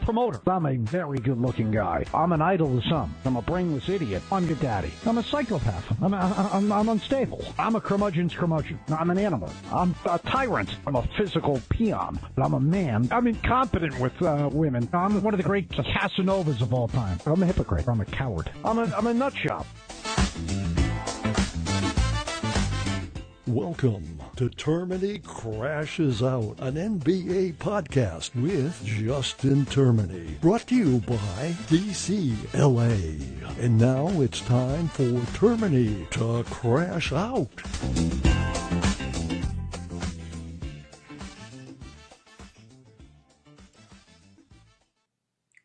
promoter. I'm a very good-looking guy. I'm an idol to some. I'm a brainless idiot. I'm your daddy. I'm a psychopath. I'm unstable. I'm a curmudgeon's curmudgeon. I'm an animal. I'm a tyrant. I'm a physical peon. I'm a man. I'm incompetent with women. I'm one of the great Casanovas of all time. I'm a hypocrite. I'm a coward. I'm a nut job. Welcome to Termini Crashes Out, an NBA podcast with Justin Termini, brought to you by DCLA. And now it's time for Termini to Crash Out.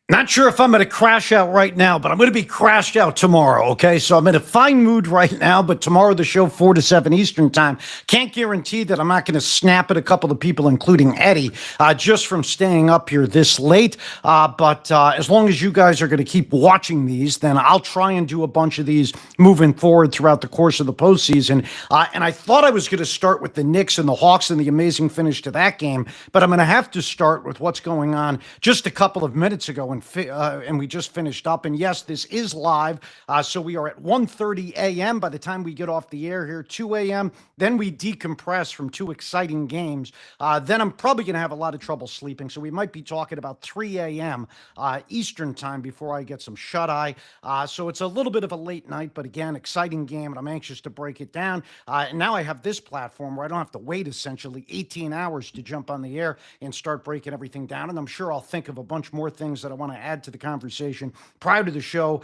Not sure if I'm going to crash out right now, but I'm going to be crashed out tomorrow, okay? So I'm in a fine mood right now, but tomorrow the show 4 to 7 Eastern time. Can't guarantee that I'm not going to snap at a couple of people, including Eddie, just from staying up here this late. But as long as you guys are going to keep watching these, then I'll try and do a bunch of these moving forward throughout the course of the postseason. And I thought I was going to start with the Knicks and the Hawks and the amazing finish to that game, but I'm going to have to start with what's going on just a couple of minutes ago. And we just finished up. And yes, this is live. So we are at 1:30 a.m. by the time we get off the air here, 2 a.m. Then we decompress from two exciting games. Then I'm probably going to have a lot of trouble sleeping. So we might be talking about 3 a.m. Eastern time before I get some shut-eye. So it's a little bit of a late night, but again, exciting game, and I'm anxious to break it down. And now I have this platform where I don't have to wait essentially 18 hours to jump on the air and start breaking everything down. And I'm sure I'll think of a bunch more things that I want to add to the conversation prior to the show,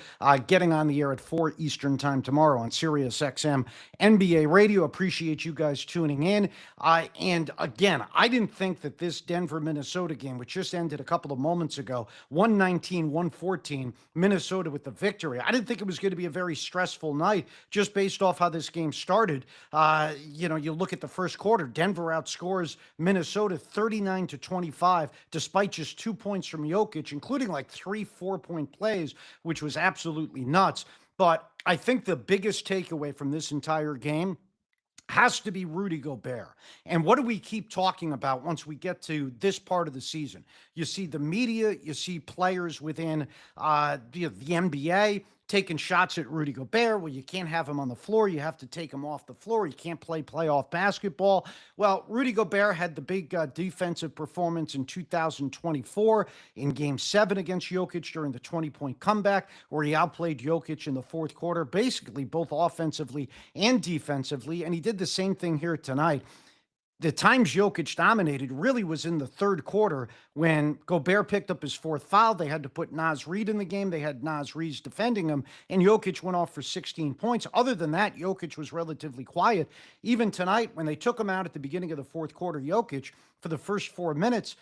getting on the air at 4 Eastern time tomorrow on Sirius XM NBA Radio. Appreciate you guys tuning in. And again, I didn't think that this Denver-Minnesota game, which just ended a couple of moments ago, 119-114, Minnesota with the victory. I didn't think it was going to be a very stressful night just based off how this game started. You look at the first quarter, Denver outscores Minnesota 39-25, despite just 2 points from Jokic, including like 3 4-point plays, which was absolutely nuts. But I think the biggest takeaway from this entire game has to be Rudy Gobert. And what do we keep talking about once we get to this part of the season? You see the media, you see players within the NBA taking shots at Rudy Gobert. Well, you can't have him on the floor. You have to take him off the floor. You can't play playoff basketball. Well, Rudy Gobert had the big defensive performance in 2024 in Game 7 against Jokic during the 20-point comeback, where he outplayed Jokic in the fourth quarter, basically both offensively and defensively. And he did the same thing here tonight. The times Jokic dominated really was in the third quarter when Gobert picked up his fourth foul. They had to put Naz Reid in the game. They had Naz Reid defending him, and Jokic went off for 16 points. Other than that, Jokic was relatively quiet. Even tonight, when they took him out at the beginning of the fourth quarter, Jokic, for the first 4 minutes,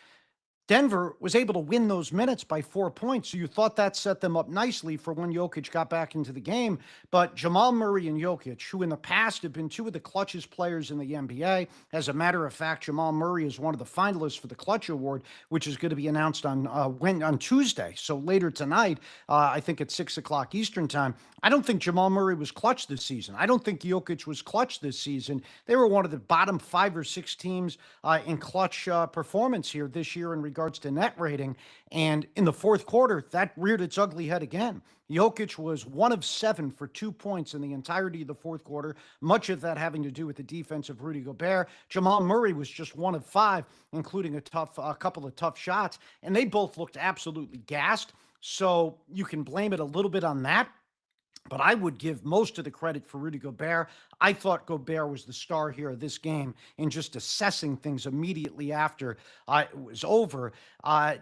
Denver was able to win those minutes by 4 points. So you thought that set them up nicely for when Jokic got back into the game. But Jamal Murray and Jokic, who in the past have been two of the clutchest players in the NBA. As a matter of fact, Jamal Murray is one of the finalists for the Clutch Award, which is going to be announced on Tuesday. So later tonight, I think at 6 o'clock Eastern time. I don't think Jamal Murray was clutch this season. I don't think Jokic was clutch this season. They were one of the bottom 5 or 6 teams in clutch performance here this year in regards to net rating. And in the fourth quarter, that reared its ugly head again. Jokic was 1 of 7 for 2 points in the entirety of the fourth quarter, much of that having to do with the defense of Rudy Gobert. Jamal Murray was just 1 of 5, including a couple of tough shots, and they both looked absolutely gassed. So you can blame it a little bit on that. But I would give most of the credit for Rudy Gobert. I thought Gobert was the star here of this game in just assessing things immediately after it was over.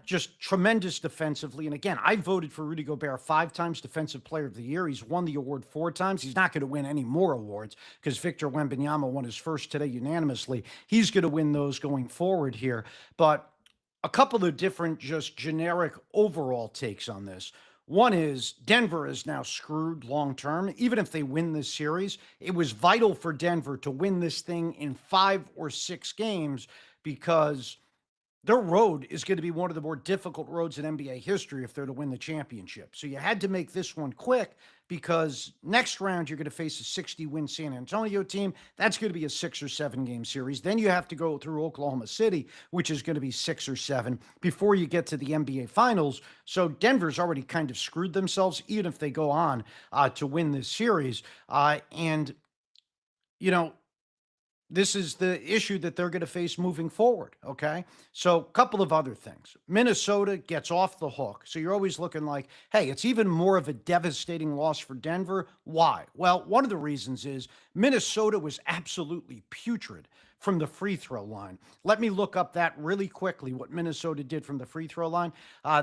Just tremendous defensively. And again, I voted for Rudy Gobert 5 times Defensive Player of the Year. He's won the award 4 times. He's not going to win any more awards because Victor Wembanyama won his first today unanimously. He's going to win those going forward here. But a couple of different just generic overall takes on this. One is Denver is now screwed long-term. Even if they win this series, it was vital for Denver to win this thing in 5 or 6 games because their road is going to be one of the more difficult roads in NBA history if they're to win the championship. So you had to make this one quick because next round you're going to face a 60-win San Antonio team. That's going to be a 6 or 7 game series. Then you have to go through Oklahoma City, which is going to be 6 or 7 before you get to the NBA Finals. So Denver's already kind of screwed themselves, even if they go on to win this series. And you know, this is the issue that they're going to face moving forward. Okay. So, a couple of other things. Minnesota gets off the hook. So, you're always looking like, hey, it's even more of a devastating loss for Denver. Why? Well, one of the reasons is Minnesota was absolutely putrid from the free throw line. Let me look up that really quickly, what Minnesota did from the free throw line.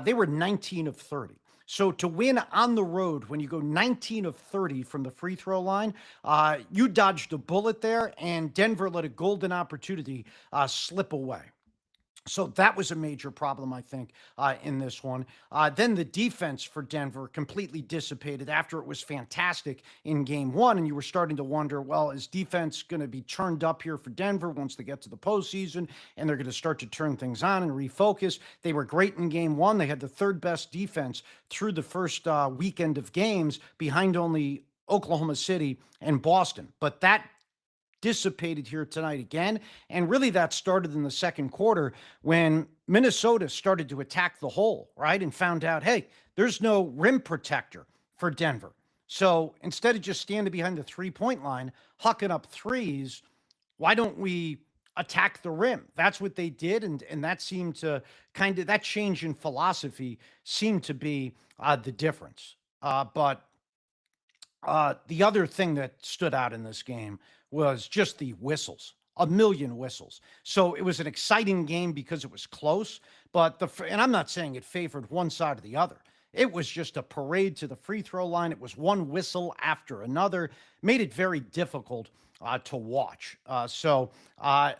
They were 19 of 30. So to win on the road, when you go 19 of 30 from the free throw line, you dodged a bullet there, and Denver let a golden opportunity slip away. So that was a major problem, I think, in this one. Then the defense for Denver completely dissipated after it was fantastic in game one. And you were starting to wonder, well, is defense going to be turned up here for Denver once they get to the postseason and they're going to start to turn things on and refocus? They were great in game one. They had the third best defense through the first weekend of games behind only Oklahoma City and Boston. But that dissipated here tonight again. And really that started in the second quarter when Minnesota started to attack the hole, right? And found out, hey, there's no rim protector for Denver. So instead of just standing behind the 3-point line, hucking up threes, why don't we attack the rim? That's what they did. And that seemed to that change in philosophy seemed to be the difference. But the other thing that stood out in this game was just the whistles, a million whistles. So it was an exciting game because it was close, but and I'm not saying it favored one side or the other. It was just a parade to the free throw line. It was one whistle after another, made it very difficult to watch.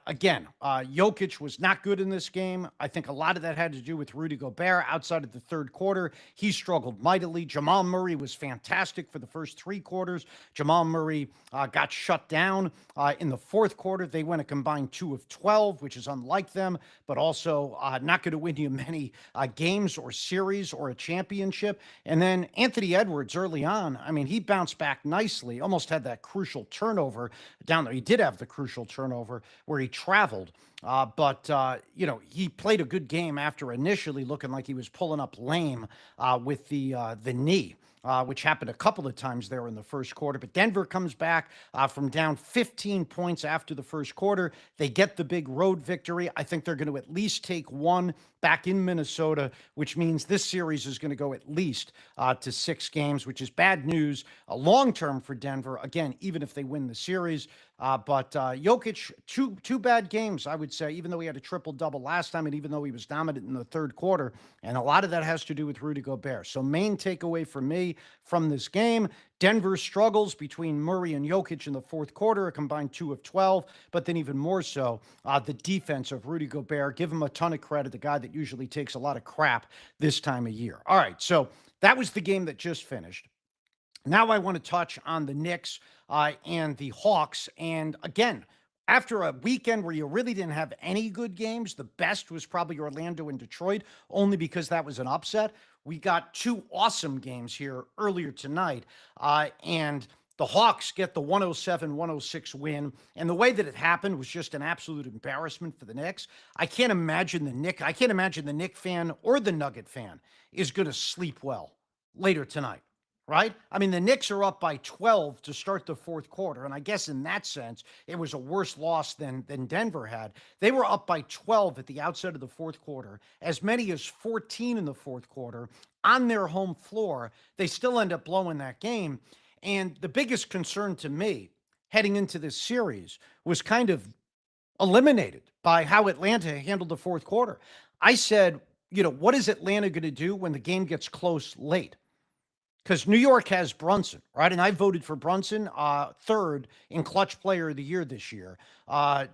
Again, Jokic was not good in this game. I think a lot of that had to do with Rudy Gobert outside of the third quarter. He struggled mightily. Jamal Murray was fantastic for the first 3 quarters. Jamal Murray got shut down in the fourth quarter. They went a combined 2 of 12, which is unlike them, but also not going to win you many games or series or a championship. And then Anthony Edwards early on, I mean, he bounced back nicely, almost had that crucial turnover down there. He did have the crucial turnover where he traveled, but he played a good game after initially looking like he was pulling up lame with the knee. Which happened a couple of times there in the first quarter. But Denver comes back from down 15 points after the first quarter. They get the big road victory. I think they're going to at least take one back in Minnesota, which means this series is going to go at least to 6 games, which is bad news long-term for Denver. Again, even if they win the series. But Jokic, two bad games, I would say, even though he had a triple-double last time and even though he was dominant in the third quarter. And a lot of that has to do with Rudy Gobert. So main takeaway for me from this game, Denver struggles between Murray and Jokic in the fourth quarter, a combined 2 of 12, but then even more so, the defense of Rudy Gobert. Give him a ton of credit, the guy that usually takes a lot of crap this time of year. All right, so that was the game that just finished. Now I want to touch on the Knicks and the Hawks. And again, after a weekend where you really didn't have any good games, the best was probably Orlando and Detroit, only because that was an upset. We got 2 awesome games here earlier tonight. And the Hawks get the 107-106 win. And the way that it happened was just an absolute embarrassment for the Knicks. I can't imagine the Knick fan or the Nugget fan is going to sleep well later tonight. Right? I mean, the Knicks are up by 12 to start the fourth quarter. And I guess in that sense, it was a worse loss than Denver had. They were up by 12 at the outset of the fourth quarter, as many as 14 in the fourth quarter on their home floor. They still end up blowing that game. And the biggest concern to me heading into this series was kind of eliminated by how Atlanta handled the fourth quarter. I said, what is Atlanta going to do when the game gets close late? Because New York has Brunson, right? And I voted for Brunson third in Clutch Player of the Year this year,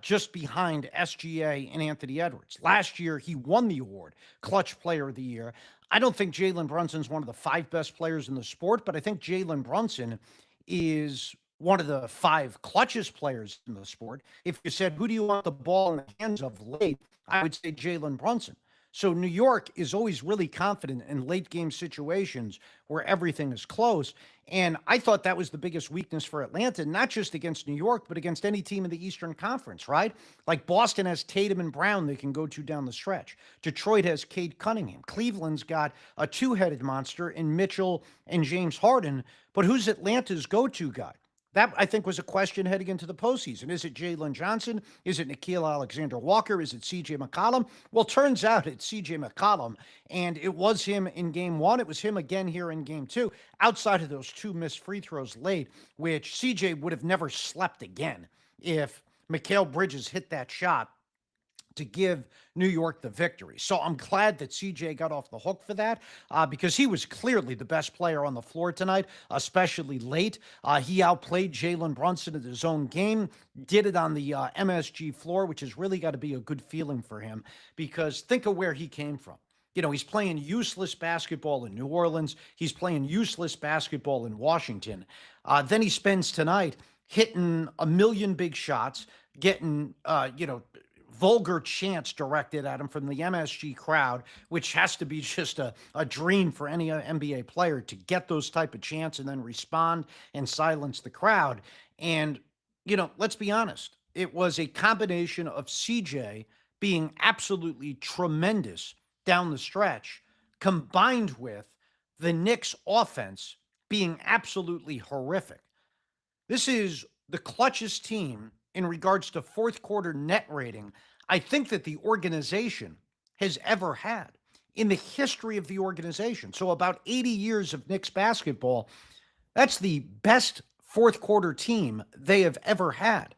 just behind SGA and Anthony Edwards. Last year, he won the award, Clutch Player of the Year. I don't think Jalen Brunson's one of the 5 best players in the sport, but I think Jalen Brunson is one of the five clutchest players in the sport. If you said, who do you want the ball in the hands of late? I would say Jalen Brunson. So New York is always really confident in late game situations where everything is close. And I thought that was the biggest weakness for Atlanta, not just against New York, but against any team in the Eastern Conference, right? Like Boston has Tatum and Brown they can go to down the stretch. Detroit has Cade Cunningham. Cleveland's got a two-headed monster in Mitchell and James Harden. But who's Atlanta's go-to guy? That, I think, was a question heading into the postseason. Is it Jalen Johnson? Is it Nickeil Alexander-Walker? Is it C.J. McCollum? Well, turns out it's C.J. McCollum, and it was him in game one. It was him again here in game two, outside of those two missed free throws late, which C.J. would have never slept again if Mikal Bridges hit that shot to give New York the victory. So I'm glad that CJ got off the hook for that because he was clearly the best player on the floor tonight, especially late. He outplayed Jalen Brunson in his own game, did it on the MSG floor, which has really got to be a good feeling for him because think of where he came from. You know, he's playing useless basketball in New Orleans. He's playing useless basketball in Washington. Then he spends tonight hitting a million big shots, getting, vulgar chants directed at him from the MSG crowd, which has to be just a dream for any NBA player to get those type of chants and then respond and silence the crowd. And, let's be honest, it was a combination of CJ being absolutely tremendous down the stretch, combined with the Knicks offense being absolutely horrific. This is the clutchest team in regards to fourth quarter net rating, I think that the organization has ever had in the history of the organization. So about 80 years of Knicks basketball, that's the best fourth quarter team they have ever had.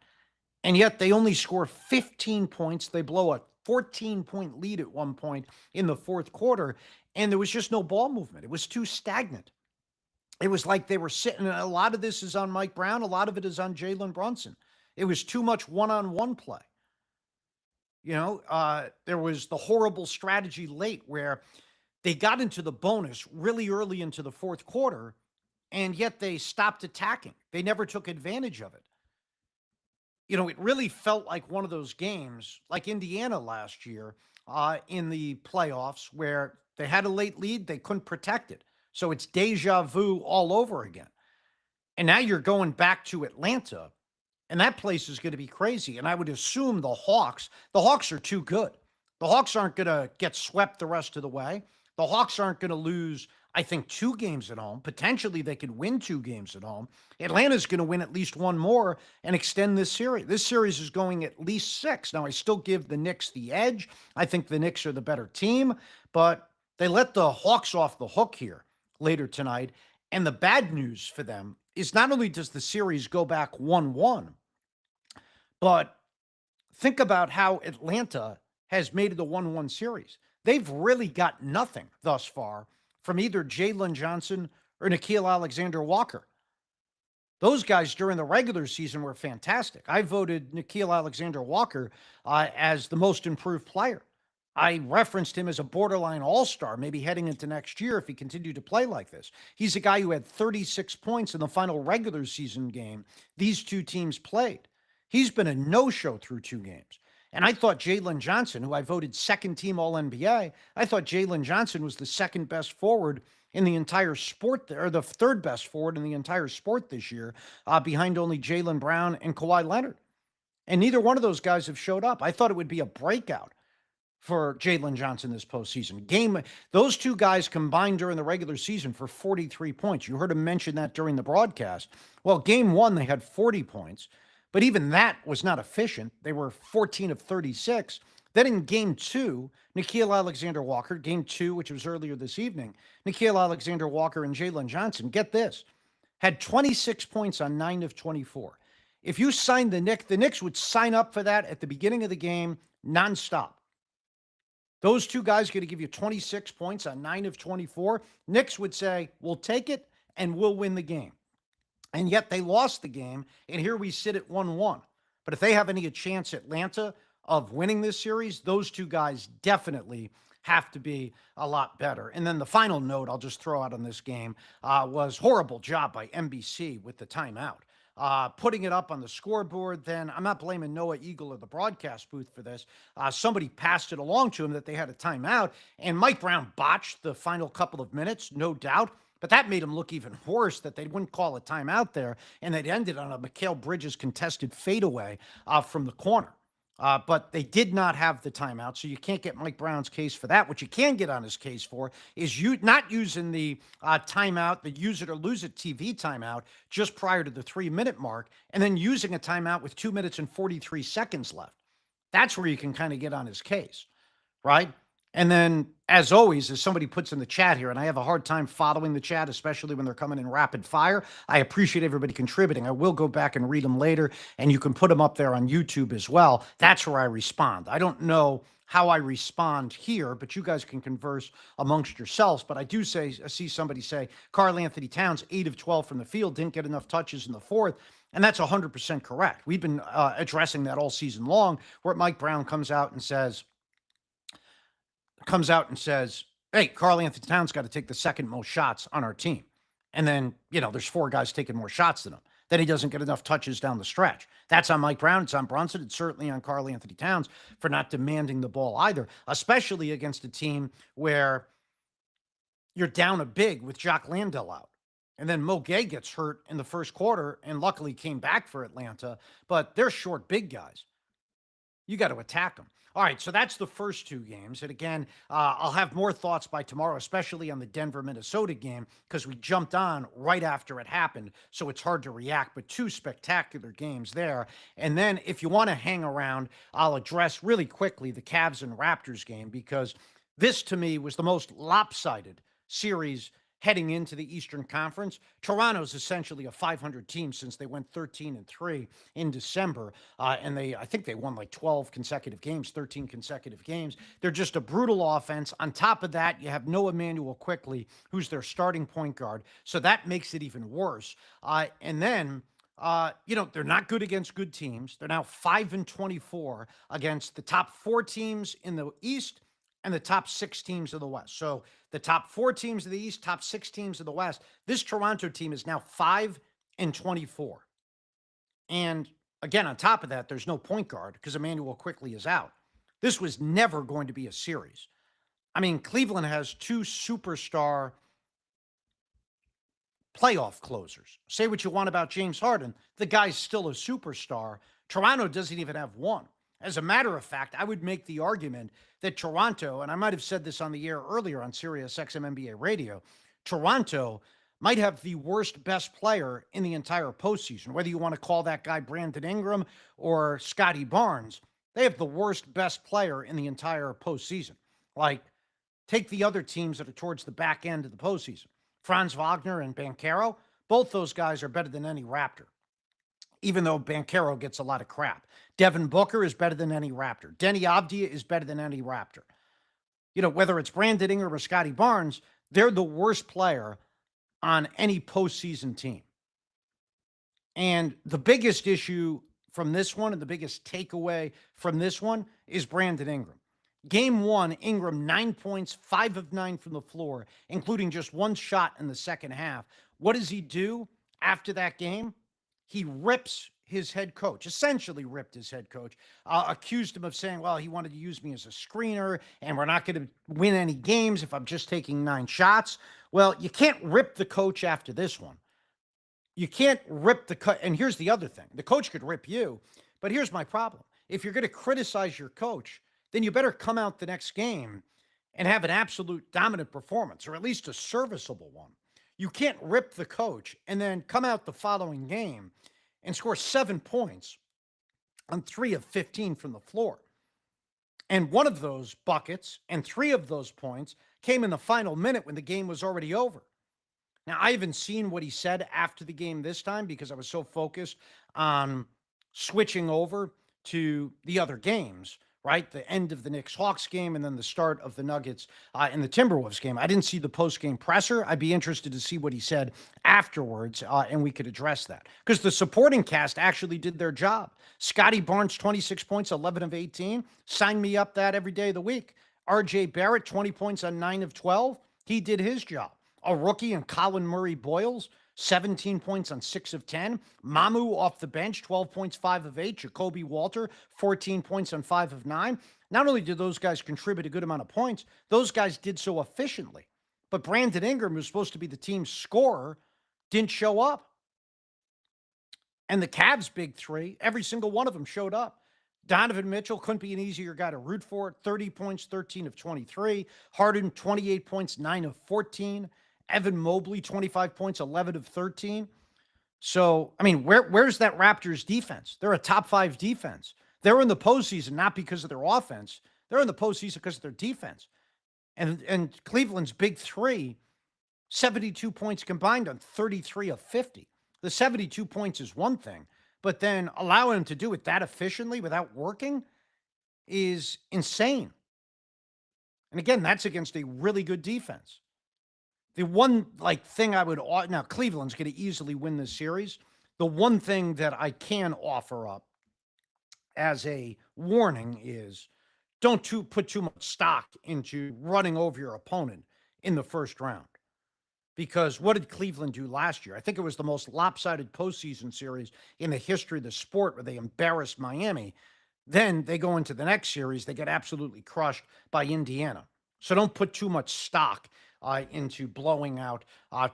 And yet they only score 15 points. They blow a 14-point lead at one point in the fourth quarter, and there was just no ball movement. It was too stagnant. It was like they were sitting, and a lot of this is on Mike Brown. A lot of it is on Jalen Brunson. It was too much one-on-one play. There was the horrible strategy late where they got into the bonus really early into the fourth quarter, and yet they stopped attacking. They never took advantage of it. It really felt like one of those games, like Indiana last year in the playoffs, where they had a late lead, they couldn't protect it. So it's deja vu all over again. And now you're going back to Atlanta, and that place is going to be crazy. And I would assume the Hawks are too good. The Hawks aren't going to get swept the rest of the way. The Hawks aren't going to lose, I think, 2 games at home. Potentially, they could win 2 games at home. Atlanta's going to win at least 1 more and extend this series. This series is going at least 6. Now, I still give the Knicks the edge. I think the Knicks are the better team, but they let the Hawks off the hook here later tonight. And the bad news for them is not only does the series go back 1-1, but think about how Atlanta has made it a 1-1 series. They've really got nothing thus far from either Jalen Johnson or Nickeil Alexander-Walker. Those guys during the regular season were fantastic. I voted Nickeil Alexander-Walker as the most improved player. I referenced him as a borderline all-star, maybe heading into next year if he continued to play like this. He's a guy who had 36 points in the final regular season game these two teams played. He's been a no-show through 2 games. And I thought Jalen Johnson, who I voted second team All-NBA, I thought Jalen Johnson was the second best forward in the entire sport, or the third best forward in the entire sport this year, behind only Jaylen Brown and Kawhi Leonard. And neither one of those guys have showed up. I thought it would be a breakout for Jalen Johnson this postseason. Those 2 guys combined during the regular season for 43 points. You heard him mention that during the broadcast. Well, game 1, they had 40 points. But even that was not efficient. They were 14 of 36. Then in game 2, Nickeil Alexander-Walker, game 2, which was earlier this evening, Nickeil Alexander-Walker and Jalen Johnson, get this, had 26 points on 9 of 24. If you signed the Knicks would sign up for that at the beginning of the game nonstop. Those 2 guys going to give you 26 points on 9 of 24. Knicks would say, we'll take it and we'll win the game. And yet they lost the game, and here we sit at 1-1. But if they have any chance, Atlanta, of winning this series, those 2 guys definitely have to be a lot better. And then the final note I'll just throw out on this game was horrible job by NBC with the timeout. putting it up on the scoreboard, then I'm not blaming Noah Eagle or the broadcast booth for this. Somebody passed it along to him that they had a timeout, and Mike Brown botched the final couple of minutes, no doubt. But that made him look even worse, that they wouldn't call a timeout there, and it ended on a Mikal Bridges contested fadeaway from the corner. But they did not have the timeout, so you can't get Mike Brown's case for that. What you can get on his case for is you not using the timeout, the use it or lose it TV timeout just prior to the 3-minute mark, and then using a timeout with 2 minutes and 43 seconds left. That's where you can kind of get on his case, right? And then, as always, as somebody puts in the chat here, and I have a hard time following the chat, especially when they're coming in rapid fire. I appreciate everybody contributing. I will go back and read them later, and you can put them up there on YouTube as well. That's where I respond. I don't know how I respond here, but you guys can converse amongst yourselves. But I do see somebody say, Karl Anthony Towns, 8 of 12 from the field, didn't get enough touches in the fourth. And that's 100% correct. We've been addressing that all season long, where Mike Brown comes out and says, hey, Karl Anthony Towns got to take the second most shots on our team. And then, there's 4 guys taking more shots than him. Then he doesn't get enough touches down the stretch. That's on Mike Brown. It's on Brunson. It's certainly on Karl Anthony Towns for not demanding the ball either, especially against a team where you're down a big with Jock Landale out. And then Mo Gay gets hurt in the first quarter and luckily came back for Atlanta. But they're short big guys. You got to attack them. All right, so that's the first 2 games. And again, I'll have more thoughts by tomorrow, especially on the Denver-Minnesota game, because we jumped on right after it happened, so it's hard to react. But 2 spectacular games there. And then if you want to hang around, I'll address really quickly the Cavs and Raptors game, because this, to me, was the most lopsided series heading into the Eastern Conference. Toronto's essentially a 500 team since they went 13-3 in December. And I think they won like 12 consecutive games, 13 consecutive games. They're just a brutal offense. On top of that, you have Noah Emmanuel Quickley, who's their starting point guard. So that makes it even worse. And then, they're not good against good teams. They're now 5-24 against the top 4 teams in the East and the top 6 teams of the West. So the top 4 teams of the East, top 6 teams of the West. This Toronto team is now 5-24. And again, on top of that, there's no point guard because Emmanuel Quickley is out. This was never going to be a series. I mean, Cleveland has 2 superstar playoff closers. Say what you want about James Harden. The guy's still a superstar. Toronto doesn't even have one. As a matter of fact, I would make the argument that Toronto, and I might have said this on the air earlier on Sirius XM NBA Radio, Toronto might have the worst best player in the entire postseason. Whether you want to call that guy Brandon Ingram or Scotty Barnes, they have the worst best player in the entire postseason. Like, take the other teams that are towards the back end of the postseason. Franz Wagner and Banchero, both those guys are better than any Raptor, even though Banchero gets a lot of crap. Devin Booker is better than any Raptor. Denny Avdia is better than any Raptor. Whether it's Brandon Ingram or Scotty Barnes, they're the worst player on any postseason team. And the biggest issue from this one and the biggest takeaway from this one is Brandon Ingram. Game 1, Ingram, 9 points, 5 of 9 from the floor, including just 1 shot in the second half. What does he do after that game? He rips his head coach, essentially ripped his head coach, accused him of saying, well, he wanted to use me as a screener, and we're not going to win any games if I'm just taking 9 shots. Well, you can't rip the coach after this one. You can't rip the coach. And here's the other thing. The coach could rip you, but here's my problem. If you're going to criticize your coach, then you better come out the next game and have an absolute dominant performance, or at least a serviceable one. You can't rip the coach and then come out the following game and score 7 points on 3 of 15 from the floor. And one of those buckets and 3 of those points came in the final minute when the game was already over. Now, I haven't seen what he said after the game this time because I was so focused on switching over to the other games, right? The end of the Knicks-Hawks game and then the start of the Nuggets and the Timberwolves game. I didn't see the post-game presser. I'd be interested to see what he said afterwards, and we could address that. Because the supporting cast actually did their job. Scotty Barnes, 26 points, 11 of 18. Sign me up that every day of the week. R.J. Barrett, 20 points on 9 of 12. He did his job. A rookie and Colin Murray Boyles, 17 points on 6 of 10. Mamu off the bench, 12 points, 5 of 8. Jacoby Walter, 14 points on 5 of 9. Not only did those guys contribute a good amount of points, those guys did so efficiently. But Brandon Ingram, who's supposed to be the team's scorer, didn't show up. And the Cavs' big three, every single one of them showed up. Donovan Mitchell couldn't be an easier guy to root for. 30 points, 13 of 23. Harden, 28 points, 9 of 14. Evan Mobley, 25 points, 11 of 13. So, I mean, where's that Raptors defense? They're a top 5 defense. They're in the postseason not because of their offense. They're in the postseason because of their defense. And Cleveland's big three, 72 points combined on 33 of 50. The 72 points is one thing, but then allowing them to do it that efficiently without working is insane. And again, that's against a really good defense. The one thing I would now Cleveland's going to easily win this series. The one thing that I can offer up as a warning is don't put too much stock into running over your opponent in the first round. Because what did Cleveland do last year? I think it was the most lopsided postseason series in the history of the sport where they embarrassed Miami. Then they go into the next series. They get absolutely crushed by Indiana. So don't put too much stock into blowing out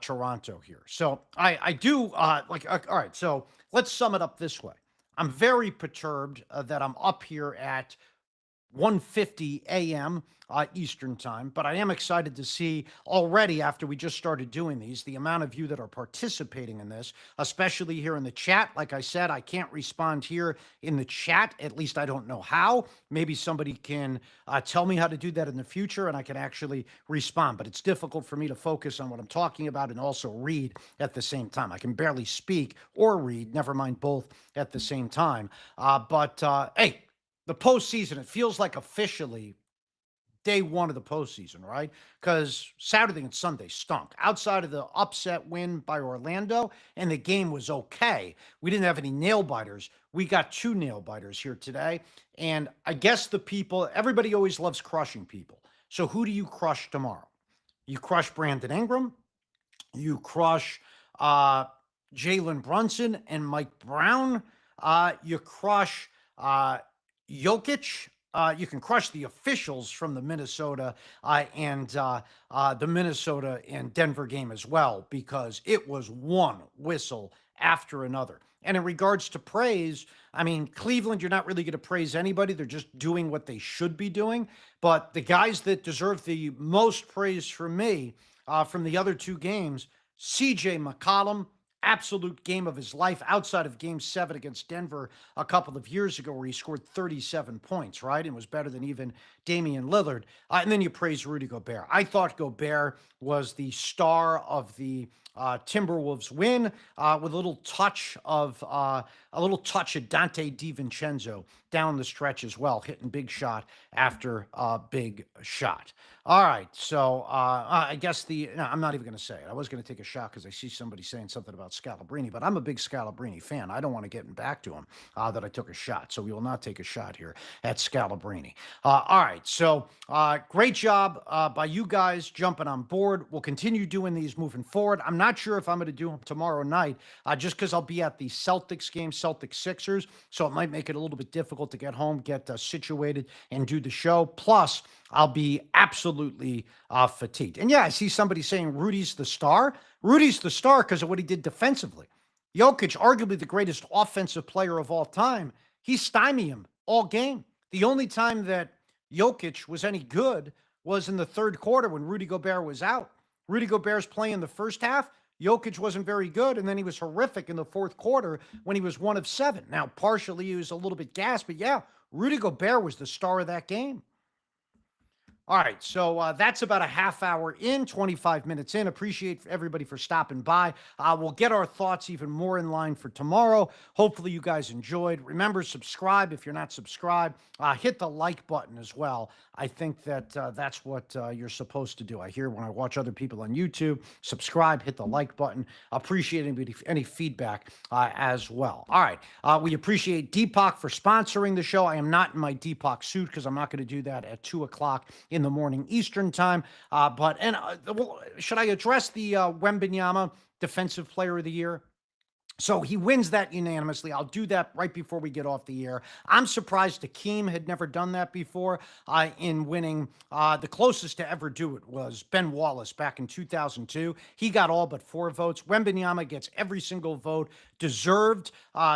Toronto here. So I do all right, so let's sum it up this way. I'm very perturbed that I'm up here at 1:50 a.m. Eastern time, but I am excited to see already after we just started doing these, the amount of you that are participating in this, especially here in the chat. Like I said, I can't respond here in the chat. At least I don't know how. Maybe somebody can tell me how to do that in the future and I can actually respond, but it's difficult for me to focus on what I'm talking about and also read at the same time. I can barely speak or read, never mind both at the same time. Hey, the postseason, it feels like officially day one of the postseason, right? Because Saturday and Sunday stunk. Outside of the upset win by Orlando, and the game was okay. We didn't have any nail biters. We got 2 nail biters here today. And I guess everybody always loves crushing people. So who do you crush tomorrow? You crush Brandon Ingram. You crush Jalen Brunson and Mike Brown. You crush Jokic. You can crush the officials from the Minnesota and the Minnesota and Denver game as well, because it was one whistle after another. And in regards to praise, I mean, Cleveland, you're not really going to praise anybody. They're just doing what they should be doing. But the guys that deserve the most praise from me from the other 2 games, CJ McCollum, absolute game of his life outside of game 7 against Denver a couple of years ago where he scored 37 points, right? And was better than even Damian Lillard. And then you praise Rudy Gobert. I thought Gobert was the star of the Timberwolves win with a little touch of Dante DiVincenzo down the stretch as well, hitting big shot after big shot. All right, so I guess I'm not even going to say it. I was going to take a shot because I see somebody saying something about Scalabrine, but I'm a big Scalabrine fan. I don't want to get back to him that I took a shot, so we will not take a shot here at Scalabrine. All right, so great job by you guys jumping on board. We'll continue doing these moving forward. I'm not sure if I'm going to do them tomorrow night, just because I'll be at the Celtics game, Celtics Sixers, so it might make it a little bit difficult to get home, get situated, and do the show. Plus, I'll be absolutely fatigued. And yeah, I see somebody saying Rudy's the star. Rudy's the star because of what he did defensively. Jokic, arguably the greatest offensive player of all time, he stymied him all game. The only time that Jokic was any good was in the third quarter when Rudy Gobert was out. Rudy Gobert's playing the first half. Jokic wasn't very good, and then he was horrific in the fourth quarter when he was 1 of 7. Now, partially he was a little bit gassed, but yeah, Rudy Gobert was the star of that game. All right, so that's about a half hour in, 25 minutes in. Appreciate everybody for stopping by. We'll get our thoughts even more in line for tomorrow. Hopefully you guys enjoyed. Remember, subscribe if you're not subscribed. Hit the like button as well. I think that that's what you're supposed to do. I hear when I watch other people on YouTube, subscribe, hit the like button. Appreciate any feedback as well. All right, we appreciate Deepak for sponsoring the show. I am not in my Deepak suit because I'm not going to do that at 2 o'clock in the morning Eastern time. Should I address the Wembanyama Defensive Player of the Year. So he wins that unanimously. I'll do that right before we get off the air. I'm surprised Hakeem had never done that before in winning. The closest to ever do it was Ben Wallace back in 2002. He got all but 4 votes. Wembanyama gets every single vote, deserved.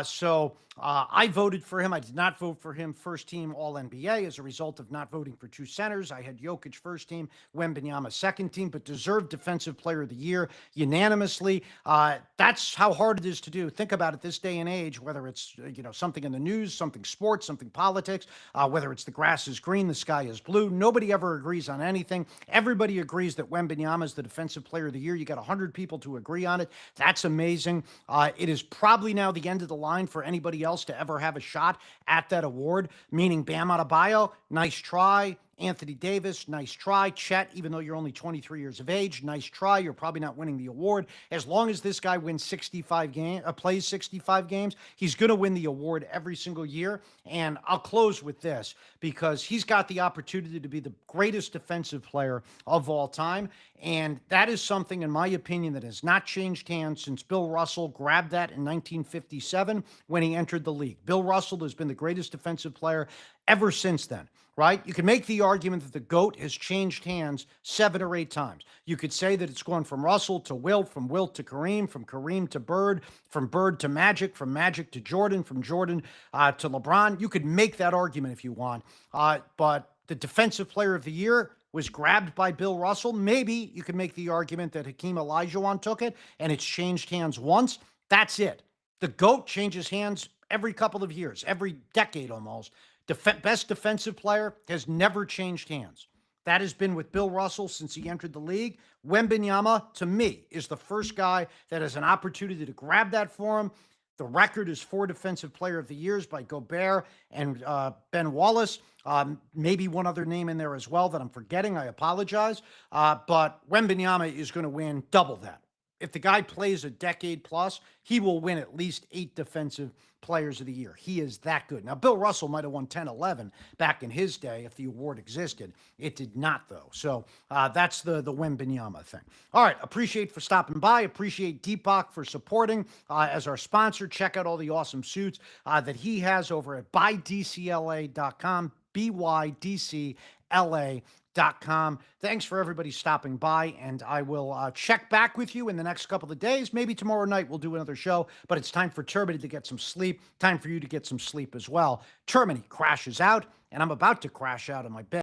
So I voted for him. I did not vote for him first team All-NBA as a result of not voting for 2 centers. I had Jokic first team, Wembanyama second team, but deserved Defensive Player of the Year unanimously. That's how hard it is to do. Think about it this day and age, whether it's something in the news, something sports, something politics, whether it's the grass is green, the sky is blue. Nobody ever agrees on anything. Everybody agrees that Wembanyama is the Defensive Player of the Year. You got 100 people to agree on it. That's amazing. It is probably now the end of the line for anybody else to ever have a shot at that award, meaning Bam Adebayo, nice try. Anthony Davis, nice try. Chet, even though you're only 23 years of age, nice try. You're probably not winning the award. As long as this guy wins plays 65 games, he's going to win the award every single year. And I'll close with this because he's got the opportunity to be the greatest defensive player of all time. And that is something, in my opinion, that has not changed hands since Bill Russell grabbed that in 1957 when he entered the league. Bill Russell has been the greatest defensive player ever since then, right? You can make the argument that the GOAT has changed hands 7 or 8 times. You could say that it's gone from Russell to Wilt, from Wilt to Kareem, from Kareem to Bird, from Bird to Magic, from Magic to Jordan, from Jordan to LeBron. You could make that argument if you want. But the Defensive Player of the Year was grabbed by Bill Russell. Maybe you can make the argument that Hakeem Olajuwon took it and it's changed hands once. That's it. The GOAT changes hands every couple of years, every decade almost. Best defensive player has never changed hands. That has been with Bill Russell since he entered the league. Wembanyama, to me, is the first guy that has an opportunity to grab that for him. The record is 4 Defensive Player of the Years by Gobert and Ben Wallace. Maybe one other name in there as well that I'm forgetting. I apologize. But Wembanyama is going to win double that. If the guy plays a decade plus, he will win at least 8 Defensive Players of the Year. He is that good. Now, Bill Russell might have won 10, 11 back in his day if the award existed. It did not, though. So that's the Wembanyama thing. All right. Appreciate for stopping by. Appreciate Deepak for supporting as our sponsor. Check out all the awesome suits that he has over at bydcla.com, bydcla.com. Thanks for everybody stopping by, and I will check back with you in the next couple of days. Maybe tomorrow night we'll do another show, but it's time for Termini to get some sleep. Time for you to get some sleep as well. Termini crashes out, and I'm about to crash out of my bed.